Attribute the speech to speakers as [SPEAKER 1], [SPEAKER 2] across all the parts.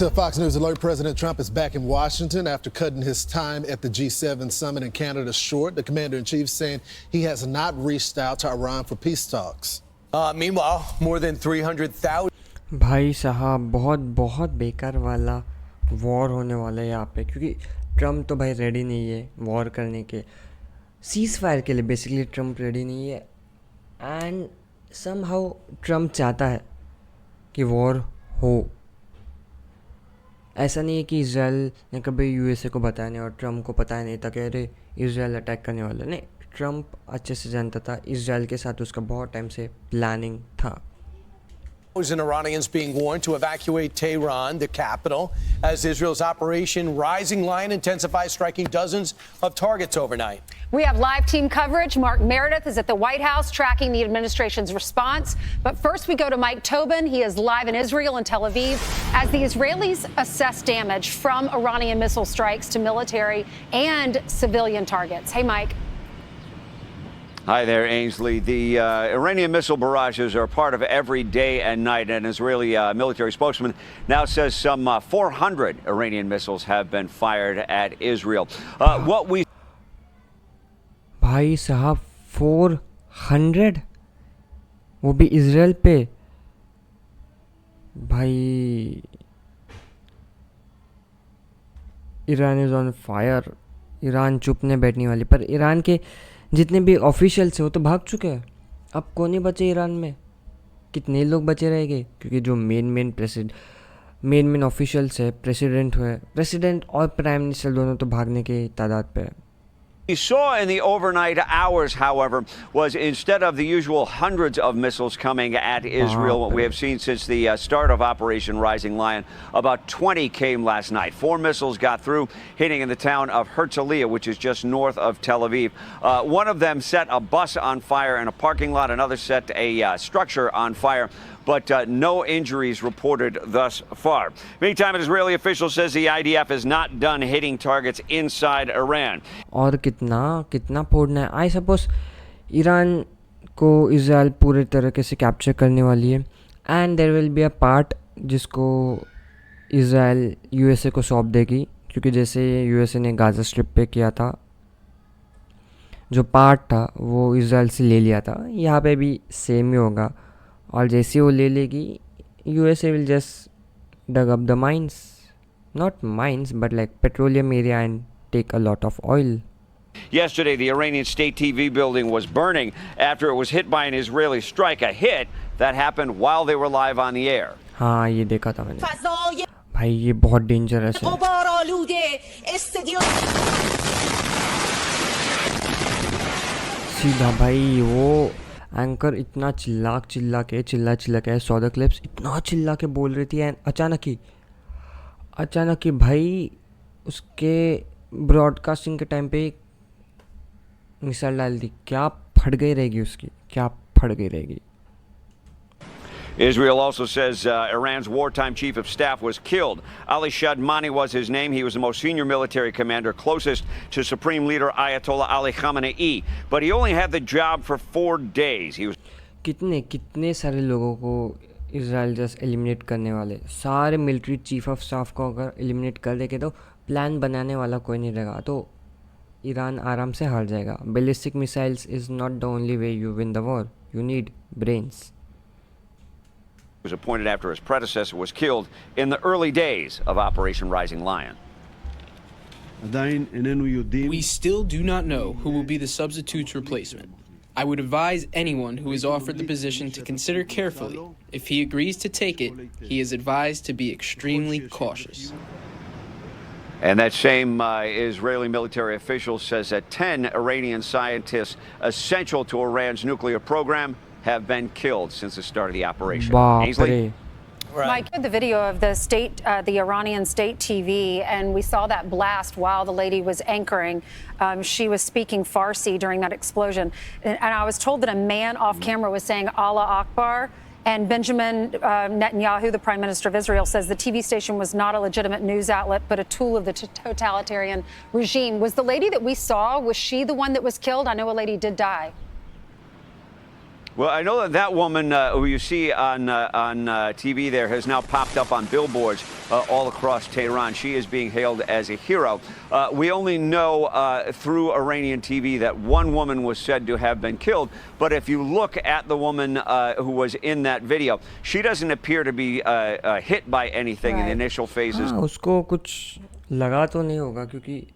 [SPEAKER 1] To Fox News Alert, President Trump is back in Washington after cutting his time at the G7 summit in Canada short. The commander-in-chief saying he has not reached out to Iran for peace talks.
[SPEAKER 2] Meanwhile, more than 300,000.
[SPEAKER 3] भाई साहब बहुत बहुत बेकार वाला war होने वाला है यहाँ पे, क्योंकि ट्रम्प तो भाई रेडी नहीं है वॉर करने के, सीज़ फायर के लिए बेसिकली ट्रम्प रेडी नहीं है। एंड समहाउ ट्रम्प चाहता है कि वॉर हो। ऐसा नहीं है कि इज़राइल ने कभी यूएसए को बताया नहीं और ट्रम्प को पता नहीं था कि अरे इज़राइल अटैक करने वाला। नहीं, ट्रम्प अच्छे से जानता था, इज़राइल के साथ उसका बहुत टाइम से प्लानिंग था।
[SPEAKER 2] And Iranians being warned to evacuate Tehran, the capital, as Israel's Operation Rising Lion intensifies, striking dozens of targets overnight.
[SPEAKER 4] We have live team coverage. Mark Meredith is at the White House tracking the administration's response. But first, we go to Mike Tobin. He is live in Israel and Tel Aviv as the Israelis assess damage from Iranian missile strikes to military and civilian targets. Hey, Mike.
[SPEAKER 5] Hi there, Ainsley. The Iranian missile barrages are part of every day and night. An Israeli military spokesman now says some 400 Iranian missiles have been fired at Israel. What we
[SPEAKER 3] भाई साहब 400, वो भी Israel पे। भाई Iran is on fire. Iran चुप नहीं बैठने वाली। पर ईरान के जितने भी ऑफिशियल्स हैं वो तो भाग चुके हैं। अब कौन ही बचे ईरान में? कितने लोग बचे रहेंगे? क्योंकि जो मेन ऑफिशियल्स है, प्रेसिडेंट और प्राइम मिनिस्टर दोनों तो भागने के तादाद पे है।
[SPEAKER 5] We saw in the overnight hours, however, was instead of the usual hundreds of missiles coming at Israel, what we have seen since the start of Operation Rising Lion, about 20 came last night. 4 missiles got through, hitting in the town of Herzliya, which is just north of Tel Aviv. One of them set a bus on fire in a parking lot. Another set a structure on fire. But no injuries reported thus far. Meantime, an Israeli official says the IDF is not done hitting targets inside Iran.
[SPEAKER 3] और कितना फोड़ना है? I suppose Iran को Israel पूरे तरीके से capture करने वाली है and there will be a part जिसको इज़राइल यूएसए को सौंप देगी, क्योंकि जैसे यूएसए ने गाज़ा स्ट्रिप पे किया था, जो पार्ट था वो इज़राइल से ले लिया था। यहाँ पे भी सेम ही होगा। और जैसे वो ले लेगी, USA will just dug up the mines, not mines but like petroleum area and take a lot of oil.
[SPEAKER 5] Yesterday, the Iranian state TV building was burning after it was hit by an Israeli strike, a hit that happened while they were live on the air.
[SPEAKER 3] हाँ, ये देखा था मैंने। भाई ये बहुत dangerous है। सीधा भाई वो एंकर इतना चिल्ला के सौ द क्लिप्स इतना चिल्ला के बोल रही थी एंड अचानक ही भाई उसके ब्रॉडकास्टिंग के टाइम पे मिसाइल डाल दी। क्या फट गई रहेगी।
[SPEAKER 5] Israel also says Iran's wartime chief of staff was killed. Ali Shadmani was his name. He was the most senior military commander closest to Supreme Leader Ayatollah Ali Khamenei. But he only had the job for 4 days. He was
[SPEAKER 3] कितने सारे लोगों को Israel just eliminate करने वाले। सारे military chief of staff को अगर eliminate कर देंगे तो प्लान बनाने वाला कोई नहीं रहेगा, तो ईरान आराम से हार जाएगा। Ballistic missiles is not the only way you win the war, you need brains.
[SPEAKER 5] was appointed after his predecessor was killed in the early days of Operation Rising Lion.
[SPEAKER 6] We still do not know who will be the substitute's replacement. I would advise anyone who is offered the position to consider carefully. If he agrees to take it, he is advised to be extremely cautious.
[SPEAKER 5] And that same Israeli military official says that 10 Iranian scientists essential to Iran's nuclear program have been killed since the start of the operation. Ainsley?
[SPEAKER 4] Right. Mike, you had the video of the Iranian state TV, and we saw that blast while the lady was anchoring. She was speaking Farsi during that explosion. And I was told that a man off camera was saying Allah Akbar. And Benjamin Netanyahu, the Prime Minister of Israel, says the TV station was not a legitimate news outlet, but a tool of the totalitarian regime. Was the lady that we saw, was she the one that was killed? I know a lady did die.
[SPEAKER 5] Well, I know that that woman who you see on TV there has now popped up on billboards all across Tehran. She is being hailed as a hero. We only know through Iranian TV that one woman was said to have been killed. But if you look at the woman who was in that video, she doesn't appear to be hit by anything in the initial phases.
[SPEAKER 3] हाँ उसको कुछ लगा तो नहीं होगा क्योंकि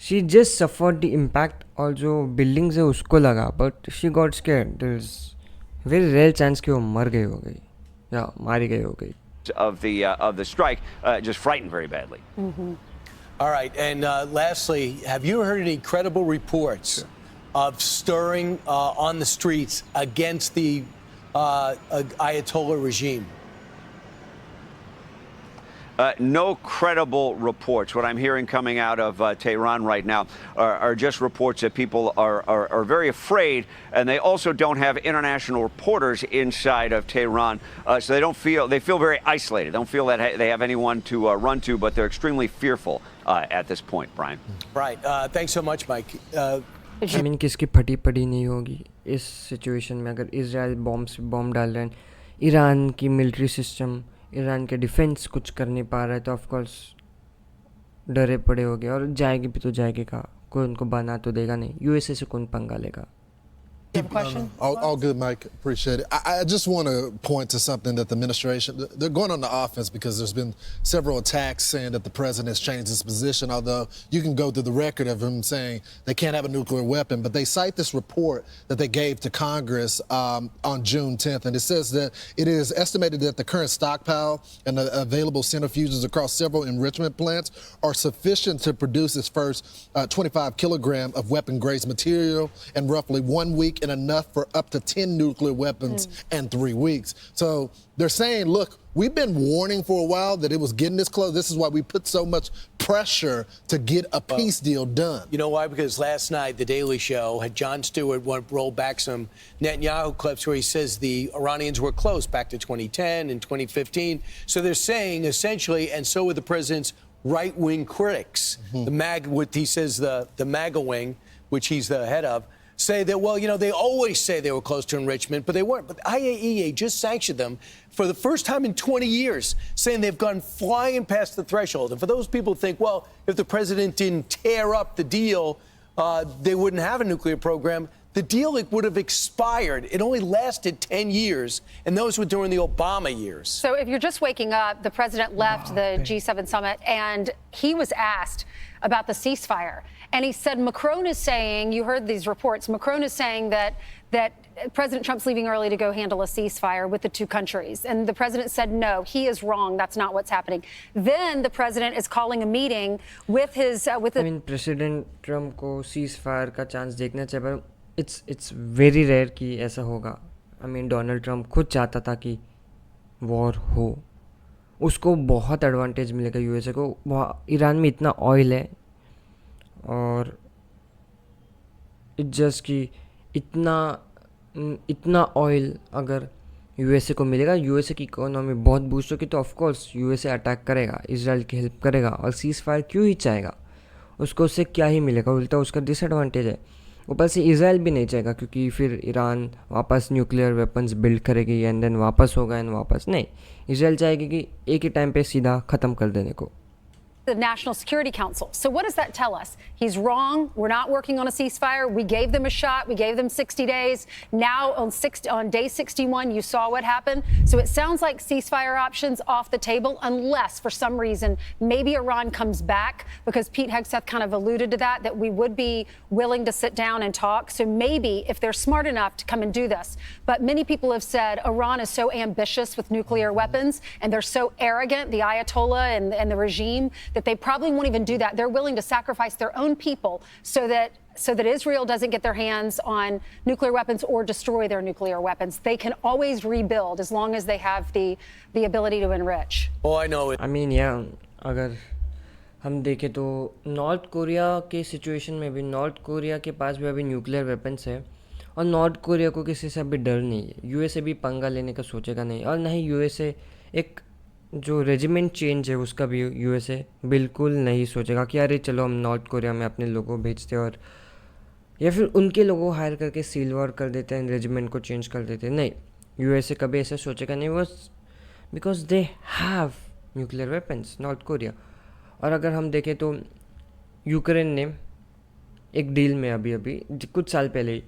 [SPEAKER 3] she just suffered the impact और जो buildings है उसको लगा but she got scared. There's very rare chance कि वो मर गई हो गई या मारी गई हो गई.
[SPEAKER 5] Of the strike, just frightened very badly.
[SPEAKER 2] All right, and lastly, have you heard any credible reports of stirring on the streets against the Ayatollah regime?
[SPEAKER 5] No credible reports. What I'm hearing coming out of Tehran right now are just reports that people are very afraid, and they also don't have international reporters inside of Tehran, so they feel very isolated. They don't feel that they have anyone to run to, but they're extremely fearful at this point, Brian.
[SPEAKER 2] Right. Thanks so much, Mike.
[SPEAKER 3] I mean किसकी फटी पड़ी नहीं होगी इस situation में अगर Israel bomb डाल रहे हैं ईरान की मिलिट्री सिस्टम ईरान के डिफेंस कुछ कर नहीं पा रहा है तो ऑफ कोर्स डरे पड़े होंगे और जाएगी भी तो जाएगी का कोई उनको बना तो देगा नहीं यूएसए से कौन पंगा लेगा.
[SPEAKER 4] You have a question?
[SPEAKER 1] All good, Mike. Appreciate it. I just want to point to something that the administration, they're going on the offense because there's been several attacks saying that the president has changed his position, although you can go through the record of him saying they can't have a nuclear weapon. But they cite this report that they gave to Congress on June 10th, and it says that it is estimated that the current stockpile and the available centrifuges across several enrichment plants are sufficient to produce its first 25 kilogram of weapon-grade material in roughly 1 week, and enough for up to 10 nuclear weapons in 3 weeks. So they're saying, look, we've been warning for a while that it was getting this close. This is why we put so much pressure to get a peace deal done.
[SPEAKER 2] You know why? Because last night, The Daily Show had Jon Stewart roll back some Netanyahu clips where he says the Iranians were close back to 2010 and 2015. So they're saying essentially, and so are the president's right-wing critics, what he says the MAGA wing, which he's the head of, say that, well, you know, they always say they were close to enrichment, but they weren't. But the IAEA just sanctioned them for the first time in 20 years, saying they've gone flying past the threshold. And for those people who think, well, if the president didn't tear up the deal, they wouldn't have a nuclear program. The deal would have expired. It only lasted 10 years, and those were during the Obama years.
[SPEAKER 4] So if you're just waking up, the president left the G7 summit, and he was asked about the ceasefire. And he said Macron is saying, you heard these reports, Macron is saying that President Trump's leaving early to go handle a ceasefire with the two countries. And the president said, no, he is wrong. That's not what's happening. Then the president is calling a meeting with his... I
[SPEAKER 3] mean, President Trump को ceasefire का chance देखना चाहिए पर it's very rare कि ऐसा होगा. I mean, Donald Trump खुद चाहता था कि war हो. उसको बहुत एडवांटेज मिलेगा यूएसए को. ईरान में इतना ऑयल है और जस्ट कि इतना ऑयल अगर यूएसए को मिलेगा यूएसए की इकोनॉमी बहुत बूस्ट होगी तो ऑफ कोर्स यूएसए अटैक करेगा इजराइल की हेल्प करेगा और सीज फायर क्यों ही चाहेगा उसको उससे क्या ही मिलेगा उल्टा उसका डिसएडवांटेज है. ऊपर से इजराइल भी नहीं चाहेगा क्योंकि फिर ईरान वापस न्यूक्लियर वेपन्स बिल्ड करेगी एंड देन वापस होगा एंड वापस नहीं. इजराइल चाहेगी कि एक ही टाइम पे सीधा ख़त्म कर देने को.
[SPEAKER 4] The National Security Council. So what does that tell us? He's wrong. We're not working on a ceasefire. We gave them a shot. We gave them 60 days. Now on day 61, you saw what happened. So it sounds like ceasefire options off the table unless for some reason maybe Iran comes back because Pete Hegseth kind of alluded to that we would be willing to sit down and talk. So maybe if they're smart enough to come and do this. But many people have said Iran is so ambitious with nuclear weapons and they're so arrogant, the Ayatollah and the regime, that they probably won't even do that. They're willing to sacrifice their own people so that Israel doesn't get their hands on nuclear weapons or destroy their nuclear weapons. They can always rebuild as long as they have the ability to enrich.
[SPEAKER 2] Oh, I know it.
[SPEAKER 3] I mean, yeah, अगर हम देखें तो north Korea के situation में भी north Korea के पास भी अभी न्यूक्लियर वेपन्स है और नॉर्थ कोरिया को किसी से अभी डर नहीं है. यूएसए भी पंगा लेने का सोचेगा नहीं और ना ही यूएसए एक जो रेजिमेंट चेंज है उसका भी यूएसए बिल्कुल नहीं सोचेगा कि अरे चलो हम नॉर्थ कोरिया में अपने लोगों को भेजते और या फिर उनके लोगों हायर करके सील वॉर कर देते हैं, रेजिमेंट को चेंज कर देते हैं. नहीं, यूएसए कभी ऐसा सोचेगा नहीं. वो because they have nuclear weapons, north Korea. और अगर हम देखें तो यूक्रेन ने एक डील में अभी अभी कुछ साल पहले ही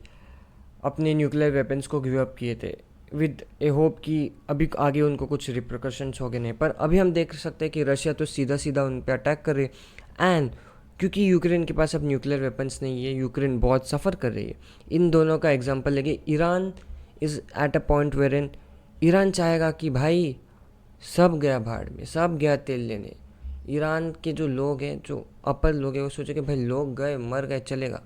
[SPEAKER 3] अपने न्यूक्लियर वेपन्स को गिव अप किए थे विद ए होप कि अभी आगे उनको कुछ रिप्रिकॉशंस हो गए नहीं. पर अभी हम देख सकते हैं कि रशिया तो सीधा सीधा उन पर अटैक कर रही है. एंड क्योंकि यूक्रेन के पास अब न्यूक्लियर वेपन्स नहीं है, यूक्रेन बहुत सफ़र कर रही है. इन दोनों का एग्जांपल लेके Iran is at a point where in Iran चाहेगा कि भाई सब गया भाड़ में, सब गया तेल लेने. ईरान के जो लोग हैं, जो अपर लोग हैं, वो सोचे कि भाई लोग गए, मर गए, चलेगा,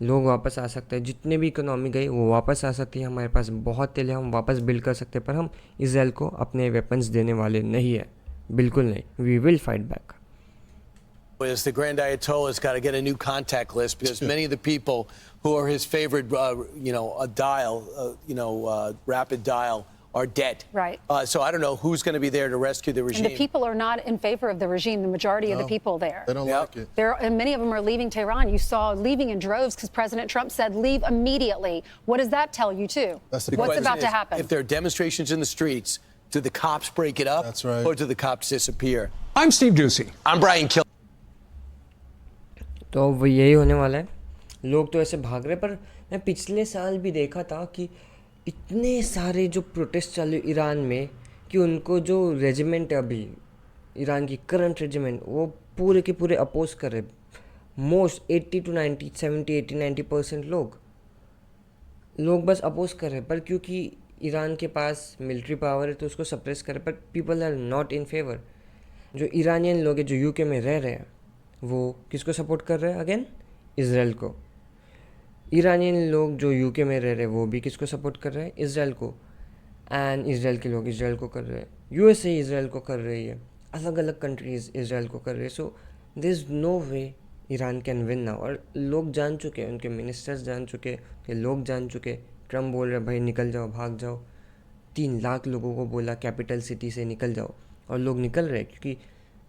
[SPEAKER 3] लोग वापस आ सकते हैं. जितने भी इकोनॉमी गई वो वापस आ सकती है. हमारे पास बहुत तेल है, हम वापस बिल्ड कर सकते हैं. पर हम इजराइल को अपने वेपन्स देने वाले नहीं है, बिल्कुल नहीं. We will fight back.
[SPEAKER 2] Is the Grand Ayatollah's got to get a new contact list because many of the people who are his favorite, rapid dial, are dead.
[SPEAKER 4] Right.
[SPEAKER 2] So I don't know who's going to be there to rescue the regime.
[SPEAKER 4] And the people are not in favor of the regime, the majority of the people there.
[SPEAKER 1] They don't like it.
[SPEAKER 4] And many of them are leaving Tehran. You saw leaving in droves because President Trump said leave immediately. What does that tell you, too?
[SPEAKER 1] That's the
[SPEAKER 2] question
[SPEAKER 4] What's about to
[SPEAKER 2] is,
[SPEAKER 4] happen?
[SPEAKER 2] If there are demonstrations in the streets, do the cops break it up?
[SPEAKER 1] That's right.
[SPEAKER 2] Or do the cops disappear?
[SPEAKER 7] I'm Steve Ducey.
[SPEAKER 2] I'm Brian Kill.
[SPEAKER 3] तो वो यही होने वाला है. लोग तो ऐसे भाग रहे. पर मैं पिछले साल भी देखा था कि इतने सारे जो प्रोटेस्ट चालू ईरान में कि उनको जो रेजिमेंट है अभी ईरान की करंट रेजिमेंट, वो पूरे के पूरे अपोज कर रहे. मोस्ट 80 to 90, 70, 80, 90% लोग बस अपोज कर रहे. पर क्योंकि ईरान के पास मिलिट्री पावर है तो उसको सप्रेस कर रहे. पर people are not in favour. जो ईरानियन लोग हैं जो यूके में रह रहे हैं वो किसको सपोर्ट कर रहे हैं? अगेन इजराइल को. ईरानियन लोग जो यूके में रह रहे हैं वो भी किसको सपोर्ट कर रहे हैं? इजराइल को. एंड इजराइल के लोग इजराइल को कर रहे हैं. यूएसए इजराइल को कर रही है. अलग अलग कंट्रीज इजराइल को कर रहे हैं. So there is no way Iran can win now. और लोग जान चुके हैं, उनके मिनिस्टर्स जान चुके, उनके लोग जान चुके. ट्रम्प बोल रहे भाई निकल जाओ, भाग जाओ. 3 लाख लोगों को बोला कैपिटल सिटी से निकल जाओ, और लोग निकल रहे क्योंकि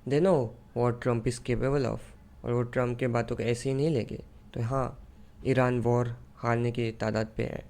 [SPEAKER 3] they know what Trump is capable of. और वो ट्रम्प के बातों को ऐसे ही नहीं लेंगे. तो हाँ, ईरान वॉर हारने की तादाद पे है.